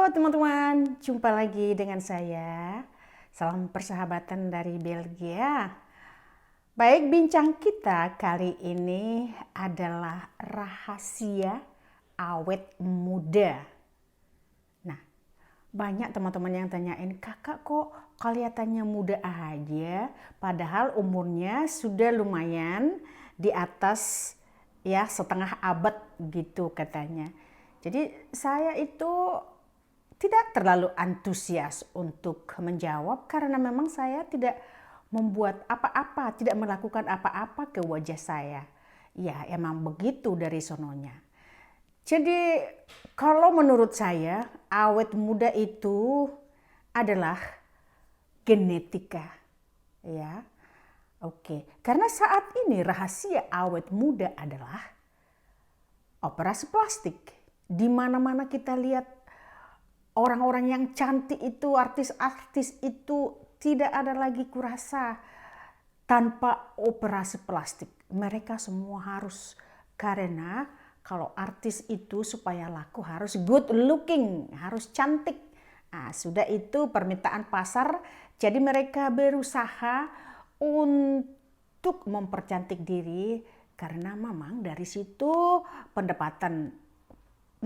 Halo teman-teman, jumpa lagi dengan saya. Salam persahabatan dari Belgia. Baik, bincang kita kali ini adalah rahasia awet muda. Nah, banyak teman-teman yang tanyain, kakak kok kelihatannya muda aja, padahal umurnya sudah lumayan di atas ya setengah abad gitu katanya. Jadi saya itu tidak terlalu antusias untuk menjawab karena memang saya tidak membuat apa-apa, tidak melakukan apa-apa ke wajah saya. Ya, emang begitu dari sononya. Jadi kalau menurut saya awet muda itu adalah genetika. Ya. Oke, karena saat ini rahasia awet muda adalah operasi plastik. Di mana-mana kita lihat orang-orang yang cantik itu, artis-artis itu tidak ada lagi kurasa tanpa operasi plastik. Mereka semua harus, karena kalau artis itu supaya laku harus good looking, harus cantik. Nah, sudah itu permintaan pasar, jadi mereka berusaha untuk mempercantik diri karena memang dari situ pendapatan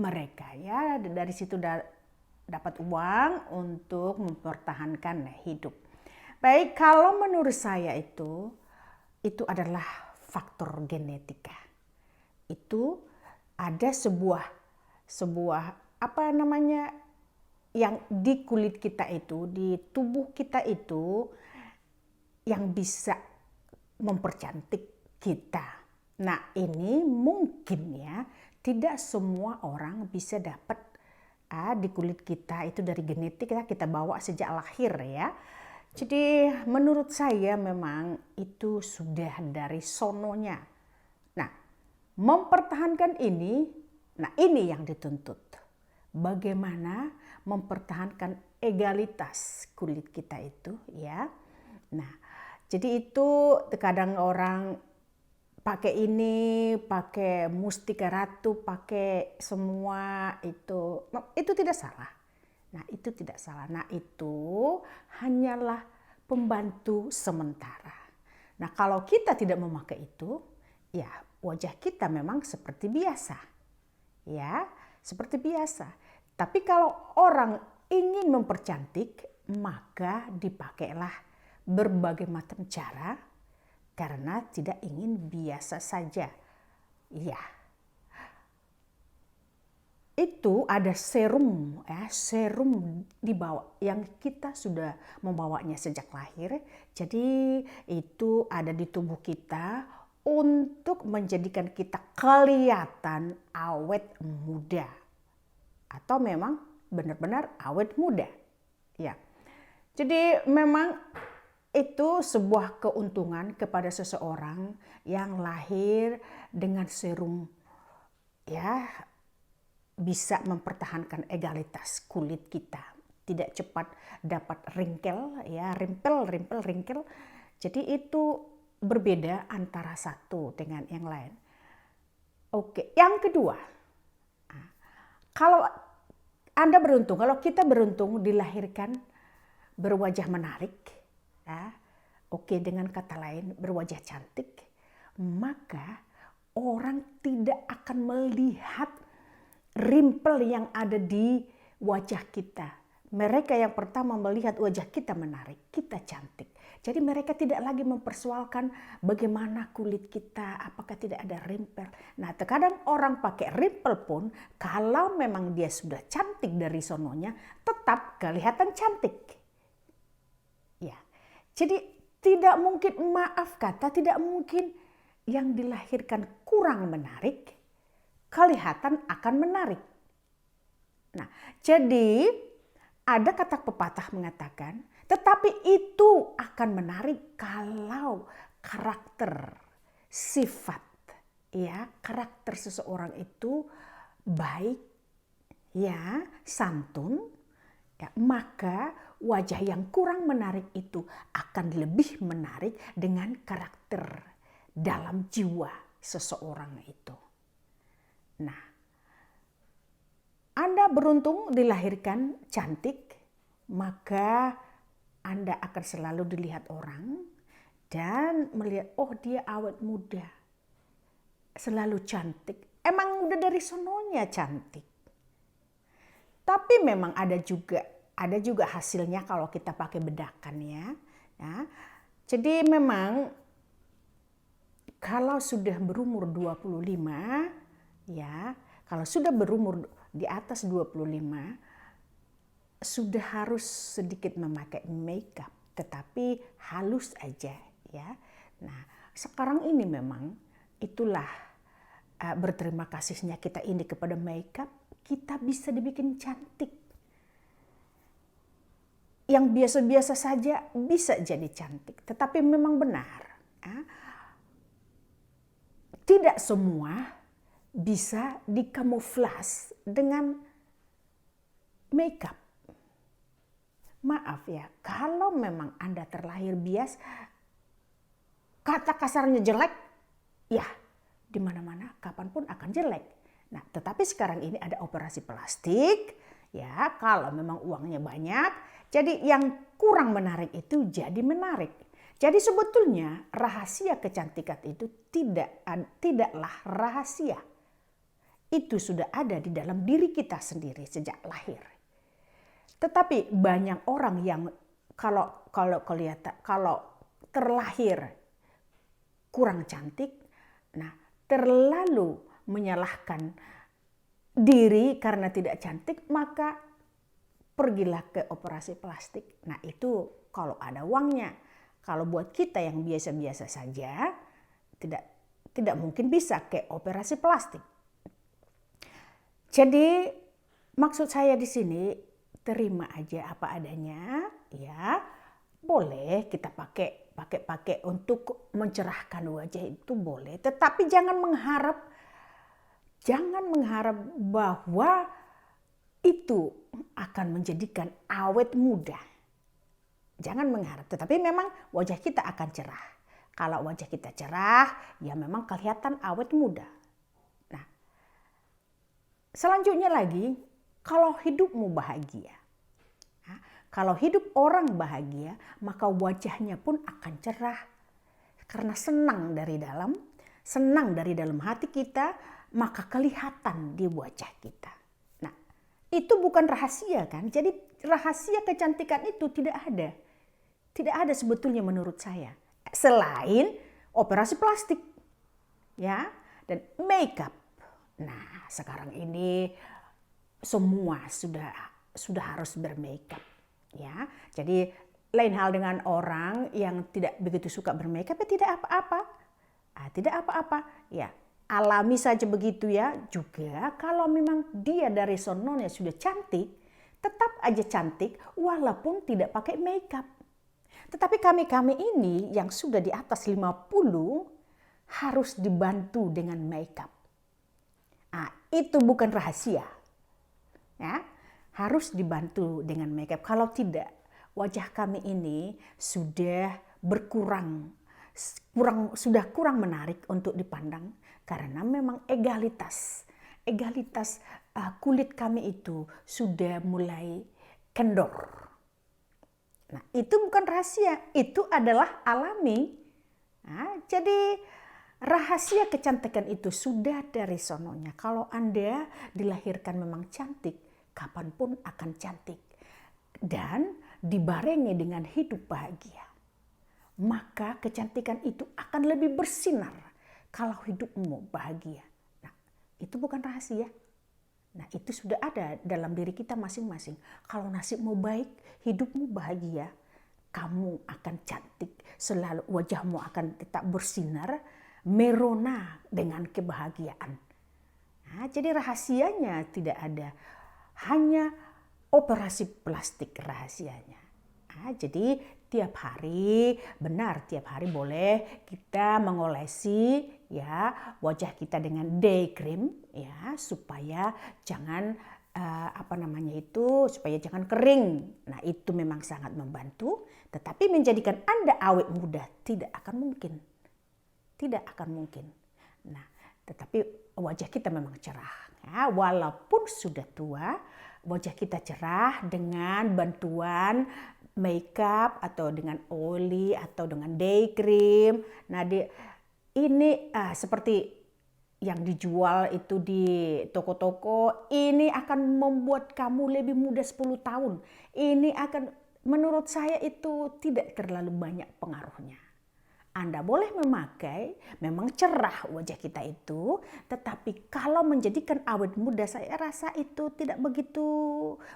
mereka ya, dari situ dapat uang untuk mempertahankan hidup. Baik, kalau menurut saya itu adalah faktor genetika. Itu ada sebuah apa namanya yang di kulit kita itu, di tubuh kita itu yang bisa mempercantik kita. Nah, ini mungkin ya tidak semua orang bisa dapat di kulit kita itu dari genetik kita bawa sejak lahir ya. Jadi menurut saya memang itu sudah dari sononya. Nah, mempertahankan ini, nah ini yang dituntut. Bagaimana mempertahankan egalitas kulit kita itu ya. Nah, jadi itu kadang orang pakai ini, pakai mustika ratu, pakai semua itu tidak salah. Nah, itu tidak salah. Nah, itu hanyalah pembantu sementara. Nah, kalau kita tidak memakai itu, ya wajah kita memang seperti biasa. Ya, seperti biasa. Tapi kalau orang ingin mempercantik, maka dipakailah berbagai macam cara karena tidak ingin biasa saja. Ya. Itu ada serum ya, serum dibawa yang kita sudah membawanya sejak lahir. Jadi itu ada di tubuh kita untuk menjadikan kita kelihatan awet muda. Atau memang benar-benar awet muda. Ya. Jadi memang itu sebuah keuntungan kepada seseorang yang lahir dengan serum ya bisa mempertahankan egalitas kulit kita, tidak cepat dapat ringkel ya, rimpel. Jadi itu berbeda antara satu dengan yang lain. Oke, yang kedua, kalau Anda beruntung, kalau kita beruntung dilahirkan berwajah menarik, ya, oke, dengan kata lain berwajah cantik, maka orang tidak akan melihat rimpel yang ada di wajah kita. Mereka yang pertama melihat wajah kita menarik, kita cantik. Jadi mereka tidak lagi mempersoalkan bagaimana kulit kita, apakah tidak ada rimpel. Nah, terkadang orang pakai rimpel pun, kalau memang dia sudah cantik dari sononya, tetap kelihatan cantik. Ya, jadi tidak mungkin, maaf kata, tidak mungkin yang dilahirkan kurang menarik, kelihatan akan menarik. Nah, jadi ada kata pepatah mengatakan, tetapi itu akan menarik kalau karakter, sifat, ya, karakter seseorang itu baik, ya, santun, ya, maka wajah yang kurang menarik itu akan lebih menarik dengan karakter dalam jiwa seseorang itu. Nah, Anda beruntung dilahirkan cantik, maka Anda akan selalu dilihat orang dan melihat, oh dia awet muda, selalu cantik. Emang udah dari sononya cantik. Tapi memang ada juga hasilnya kalau kita pakai bedakan ya. Jadi memang kalau sudah berumur 25 ya, kalau sudah berumur di atas 25 sudah harus sedikit memakai makeup, tetapi halus aja ya. Nah, sekarang ini memang itulah berterima kasihnya kita ini kepada makeup, kita bisa dibikin cantik. Yang biasa-biasa saja bisa jadi cantik, tetapi memang benar. Tidak semua bisa dikamuflas dengan makeup. Maaf ya, kalau memang Anda terlahir bias, kata kasarnya jelek, ya di mana-mana kapanpun akan jelek. Nah, tetapi sekarang ini ada operasi plastik, ya kalau memang uangnya banyak, jadi yang kurang menarik itu jadi menarik. Jadi sebetulnya rahasia kecantikan itu tidaklah rahasia. Itu sudah ada di dalam diri kita sendiri sejak lahir. Tetapi banyak orang yang kalau terlahir kurang cantik, nah terlalu menyalahkan diri karena tidak cantik, maka pergilah ke operasi plastik. Nah itu kalau ada uangnya. Kalau buat kita yang biasa-biasa saja, tidak mungkin bisa ke operasi plastik. Jadi maksud saya di sini, terima aja apa adanya, ya. Boleh kita pakai untuk mencerahkan wajah, itu boleh. Tetapi jangan mengharap bahwa itu akan menjadikan awet muda. Jangan mengharap, tetapi memang wajah kita akan cerah. Kalau wajah kita cerah, ya memang kelihatan awet muda. Nah, selanjutnya lagi, kalau hidupmu bahagia. Kalau hidup orang bahagia, maka wajahnya pun akan cerah. Karena senang dari dalam hati kita, maka kelihatan di wajah kita. Nah, itu bukan rahasia kan? Jadi rahasia kecantikan itu tidak ada. Tidak ada sebetulnya menurut saya. Selain operasi plastik. Ya, dan makeup. Nah, sekarang ini semua sudah harus bermakeup. Ya, jadi lain hal dengan orang yang tidak begitu suka bermakeup, ya tidak apa-apa. Tidak apa-apa. Ya, alami saja begitu ya. Juga kalau memang dia dari sononya sudah cantik, tetap aja cantik walaupun tidak pakai makeup. Tetapi kami ini yang sudah di atas 50 harus dibantu dengan makeup. Itu bukan rahasia. Ya, harus dibantu dengan makeup. Kalau tidak, wajah kami ini sudah sudah kurang menarik untuk dipandang karena memang egalitas kulit kami itu sudah mulai kendor. Nah, itu bukan rahasia, itu adalah alami. Jadi rahasia kecantikan itu sudah dari sononya. Kalau Anda dilahirkan memang cantik, kapanpun akan cantik. Dan dibarengi dengan hidup bahagia. Maka kecantikan itu akan lebih bersinar kalau hidupmu bahagia. Nah, itu bukan rahasia. Nah, itu sudah ada dalam diri kita masing-masing. Kalau nasibmu baik, hidupmu bahagia, kamu akan cantik. Selalu wajahmu akan tetap bersinar, merona dengan kebahagiaan. Nah, jadi rahasianya tidak ada. Hanya operasi plastik rahasianya. Jadi tiap hari boleh kita mengolesi ya wajah kita dengan day cream ya supaya jangan supaya jangan kering. Nah, itu memang sangat membantu, tetapi menjadikan Anda awet muda tidak akan mungkin. Tidak akan mungkin. Nah, tetapi wajah kita memang cerah. Ya, walaupun sudah tua, wajah kita cerah dengan bantuan makeup atau dengan oli atau dengan day cream. Nah, ini seperti yang dijual itu di toko-toko, ini akan membuat kamu lebih muda 10 tahun. Ini akan, menurut saya itu tidak terlalu banyak pengaruhnya. Anda boleh memakai, memang cerah wajah kita itu, tetapi kalau menjadikan awet muda saya rasa itu tidak begitu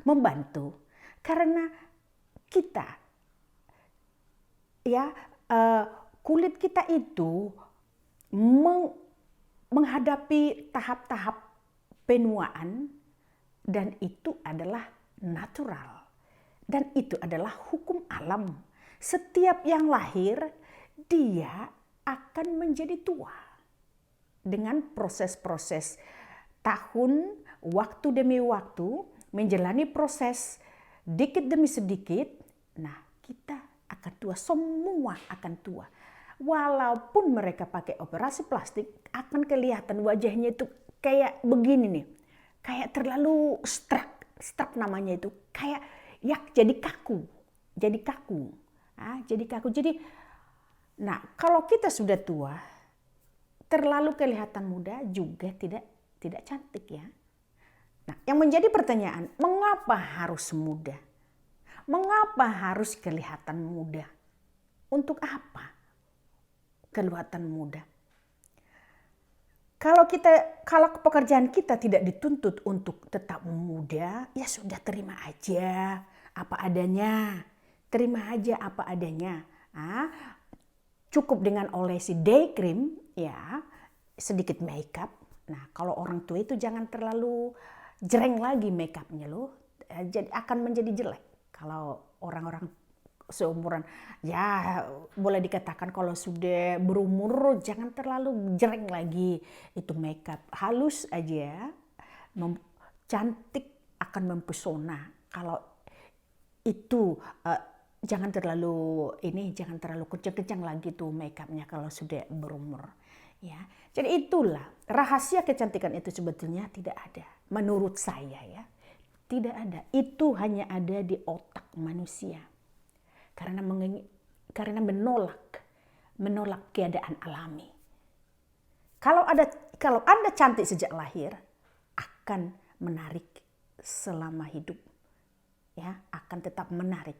membantu. Karena kita, ya, kulit kita itu menghadapi tahap-tahap penuaan, dan itu adalah natural. Dan itu adalah hukum alam. Setiap yang lahir, dia akan menjadi tua. Dengan proses-proses tahun, waktu demi waktu, menjalani proses dikit demi sedikit, nah kita akan tua, semua akan tua. Walaupun mereka pakai operasi plastik, akan kelihatan wajahnya itu kayak begini nih. Kayak terlalu struck namanya itu. Kayak ya jadi kaku. Jadi kaku. Jadi nah, kalau kita sudah tua, terlalu kelihatan muda juga tidak cantik ya. Nah, yang menjadi pertanyaan, mengapa harus muda? Mengapa harus kelihatan muda? Untuk apa kelihatan muda? Kalau pekerjaan kita tidak dituntut untuk tetap muda, ya sudah terima aja apa adanya. Terima aja apa adanya. Cukup dengan olesi day cream, ya, sedikit makeup. Nah, kalau orang tua itu jangan terlalu jreng lagi makeupnya loh. Jadi akan menjadi jelek. Kalau orang-orang seumuran, ya boleh dikatakan kalau sudah berumur jangan terlalu jreng lagi itu makeup. Halus aja, cantik, akan mempesona. Kalau itu jangan terlalu kencang-kencang lagi tuh makeupnya kalau sudah berumur, ya. Jadi itulah rahasia kecantikan itu sebetulnya tidak ada, menurut saya ya, tidak ada. Itu hanya ada di otak manusia karena menolak keadaan alami. Kalau Anda cantik sejak lahir, akan menarik selama hidup, ya, akan tetap menarik.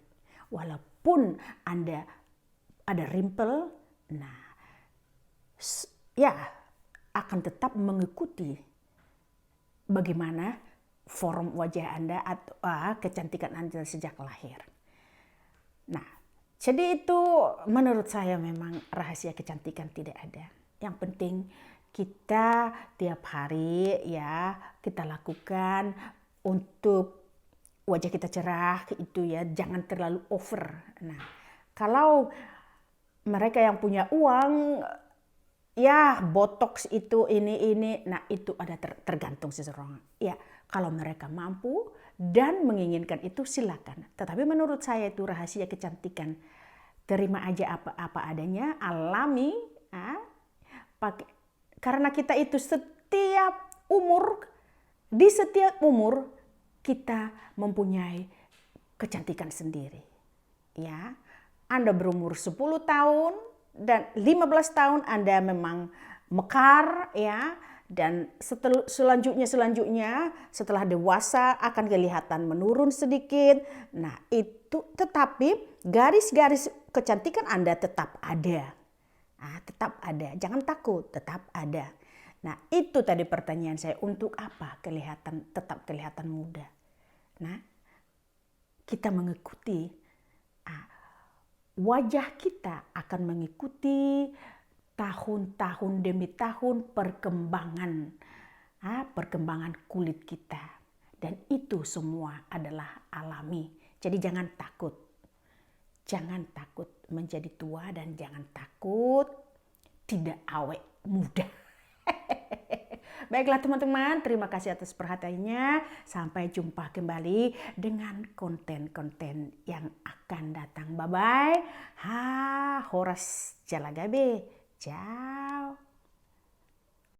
Walaupun Anda ada rimpel, nah ya akan tetap mengikuti bagaimana form wajah Anda atau kecantikan Anda sejak lahir. Nah, jadi itu menurut saya memang rahasia kecantikan tidak ada. Yang penting kita tiap hari ya kita lakukan untuk wajah kita cerah itu ya, jangan terlalu over. Nah, kalau mereka yang punya uang ya botox itu ini, nah itu ada tergantung seseorang. Ya, kalau mereka mampu dan menginginkan itu silakan. Tetapi menurut saya itu rahasia kecantikan. Terima aja apa adanya, alami, karena kita itu di setiap umur kita mempunyai kecantikan sendiri. Ya, Anda berumur 10 tahun dan 15 tahun Anda memang mekar ya, dan selanjutnya setelah dewasa akan kelihatan menurun sedikit. Nah, itu tetapi garis-garis kecantikan Anda tetap ada. Tetap ada, jangan takut, tetap ada. Nah, itu tadi pertanyaan saya, untuk apa tetap kelihatan muda? Nah, kita mengikuti, wajah kita akan mengikuti tahun-tahun demi tahun perkembangan kulit kita. Dan itu semua adalah alami. Jadi jangan takut. Jangan takut menjadi tua dan jangan takut tidak awet muda. Baiklah teman-teman, terima kasih atas perhatiannya. Sampai jumpa kembali dengan konten-konten yang akan datang. Bye-bye. Horas Jalagabe. Ciao.